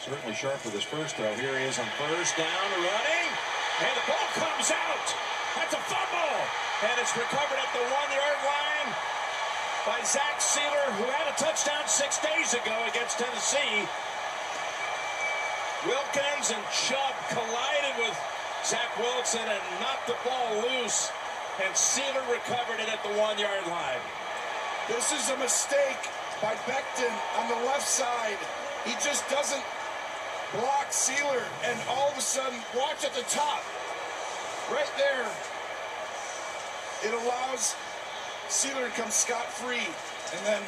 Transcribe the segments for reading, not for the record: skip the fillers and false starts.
Certainly sharp with his first throw. Here he is on first down, running, and the ball comes out. That's a fumble, and it's recovered at the 1-yard line by Zach Sealer, who had a touchdown 6 days ago against Tennessee. Wilkins and Chubb collided with Zach Wilson and knocked the ball loose, and Sealer recovered it at the 1-yard line. This is a mistake by Becton on the left side. He just doesn't block Sealer, and all of a sudden, watch at the top. Right there. It allows Sealer to come scot-free, and then...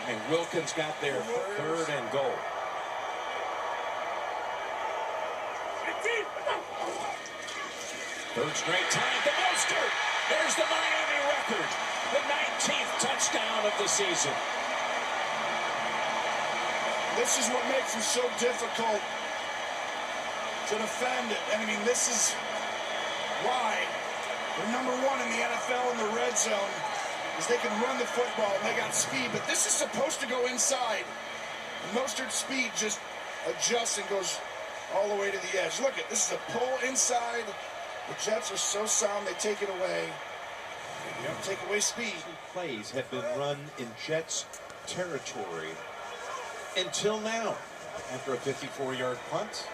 And Wilkins got there for 3rd and goal. Third straight time to Mostert. There's the Miami record. The 19th touchdown of the season. This is what makes it so difficult to defend it. And I mean, this is why they're number 1 in the NFL in the red zone, is they can run the football and they got speed. But this is supposed to go inside. And Mostert's speed just adjusts and goes all the way to the edge. Look at this is a pull inside. The Jets are so sound they take it away. You don't take away speed. Plays have been run in Jets territory until now. After a 54-yard punt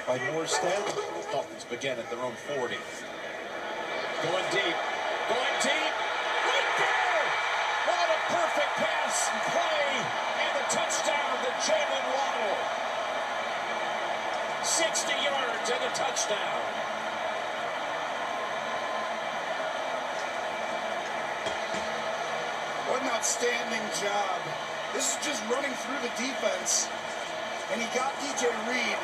by Morstead, the Dolphins begin at their own 40. Going deep, right there! What a perfect pass and play, and the touchdown to Jalen Waddle. 60 yards and a touchdown. What an outstanding job. This is just running through the defense, and he got DJ Reed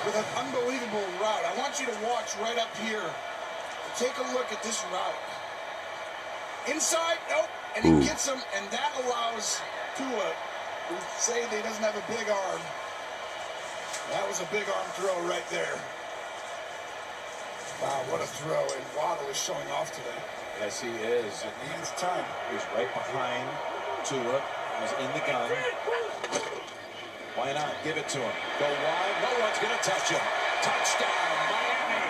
with an unbelievable route. I want you to watch right up here. Take a look at this route. Inside, nope, and he gets him, and that allows Tua, who say that he doesn't have a big arm. That was a big arm throw right there. Wow, what a throw, and Waddle is showing off today. Yes, he is. It's time. He's right behind Tua. He's in the gun. Why not? Give it to him. Go wide. No one's going to touch him. Touchdown, Miami.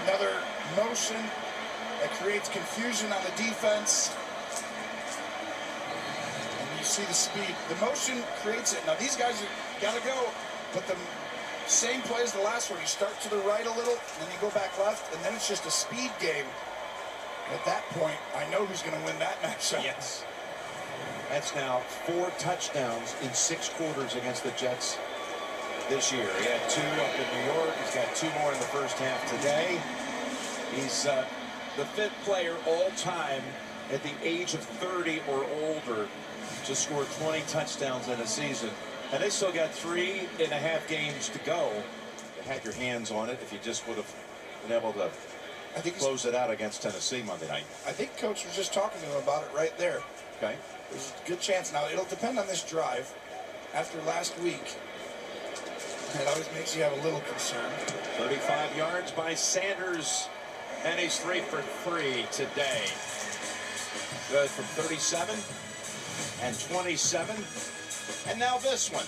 Another motion that creates confusion on the defense. You see the speed. The motion creates it. Now these guys have got to go, but the same play as the last one. You start to the right a little, and then you go back left, and then it's just a speed game. At that point, I know who's going to win that matchup. Yes. That's now 4 touchdowns in 6 quarters against the Jets this year. He had 2 up in New York. He's got 2 more in the first half today. He's the 5th player all time at the age of 30 or older to score 20 touchdowns in a season. And they still got 3.5 games to go. You had your hands on it if you just would have been able to close it out against Tennessee Monday night. I think Coach was just talking to him about it right there. Okay. There's a good chance. Now, it'll depend on this drive. After last week, it always makes you have a little concern. 35 yards by Sanders, and he's 3 for 3 today. Good from 37 and 27. And now this one.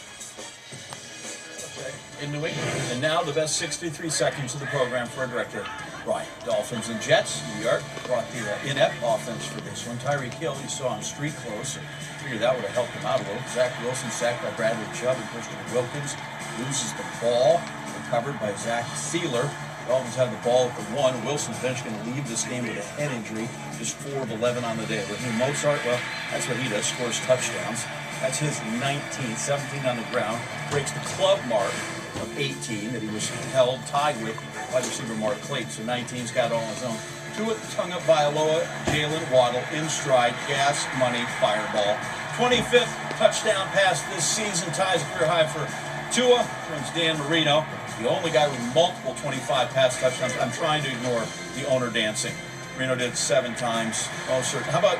In New England. And now the best 63 seconds of the program for a director, Brian. Dolphins and Jets, New York, brought the inept offense for this one. Tyreek Hill, you saw him street close. Figured that would have helped him out a little. Zach Wilson sacked by Bradley Chubb and Christian Wilkins. Loses the ball, recovered by Zach Sealer. Dolphins have the ball at the 1. Wilson's bench going to leave this game with a head injury. Just 4 of 11 on the day. But Mozart, well, that's what he does, scores touchdowns. That's his 19th, 17 on the ground. Breaks the club mark of 18 that he was held tied with wide receiver Mark Clayton. So 19's got all on his own. Tua Tagovailoa, Jalen Waddle in stride, gas, money, fireball. 25th touchdown pass this season, ties a career high for Tua. Turns Dan Marino, the only guy with multiple 25 pass touchdowns. I'm trying to ignore the owner dancing. Marino did 7 times. Oh, sir. How about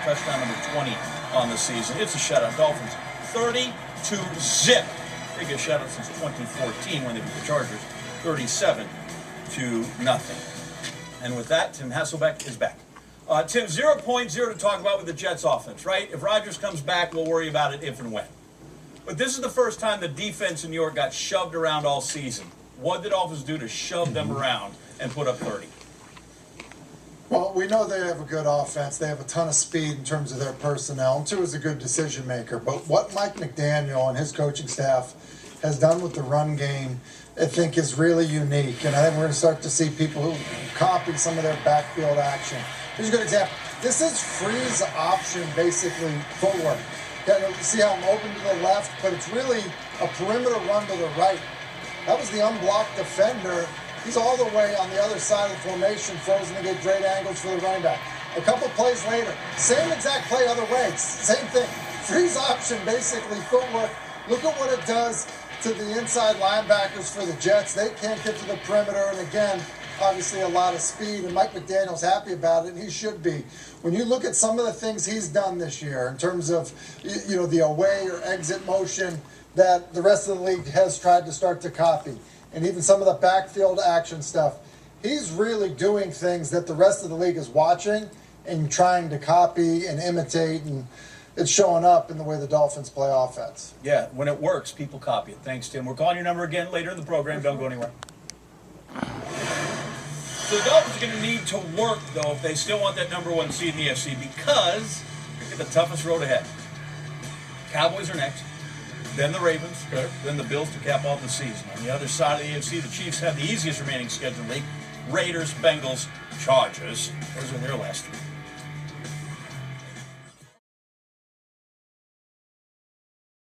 touchdown number 20 on the season? It's a shutout. Dolphins 30-0. Biggest shutout since 2014 when they beat the Chargers. 37-0. to nothing. And with that, Tim Hasselbeck is back. Tim, 0.0 to talk about with the Jets offense, right? If Rodgers comes back, we'll worry about it if and when. But this is the first time the defense in New York got shoved around all season. What did Dolphins do to shove them around and put up 30? Well, we know they have a good offense. They have a ton of speed in terms of their personnel. And Tua is a good decision maker. But what Mike McDaniel and his coaching staff has done with the run game, I think, is really unique. And I think we're going to start to see people who copy some of their backfield action. Here's a good example. This is freeze option, basically, footwork. You see how I'm open to the left, but it's really a perimeter run to the right. That was the unblocked defender. He's all the way on the other side of the formation, frozen to get great angles for the running back. A couple plays later, same exact play other way, same thing. Freeze option, basically footwork. Look at what it does to the inside linebackers for the Jets. They can't get to the perimeter, and again, obviously a lot of speed, and Mike McDaniel's happy about it, and he should be. When you look at some of the things he's done this year in terms of, the away or exit motion that the rest of the league has tried to start to copy, and even some of the backfield action stuff, he's really doing things that the rest of the league is watching and trying to copy and imitate, and it's showing up in the way the Dolphins play offense. Yeah, when it works, people copy it. Thanks, Tim. We're calling your number again later in the program. Don't go anywhere. So the Dolphins are going to need to work, though, if they still want that number 1 seed in the AFC, because they've got the toughest road ahead. Cowboys are next, then the Ravens, then the Bills to cap off the season. On the other side of the AFC, the Chiefs have the easiest remaining schedule in the league. Raiders, Bengals, Chargers. Those are their last 3.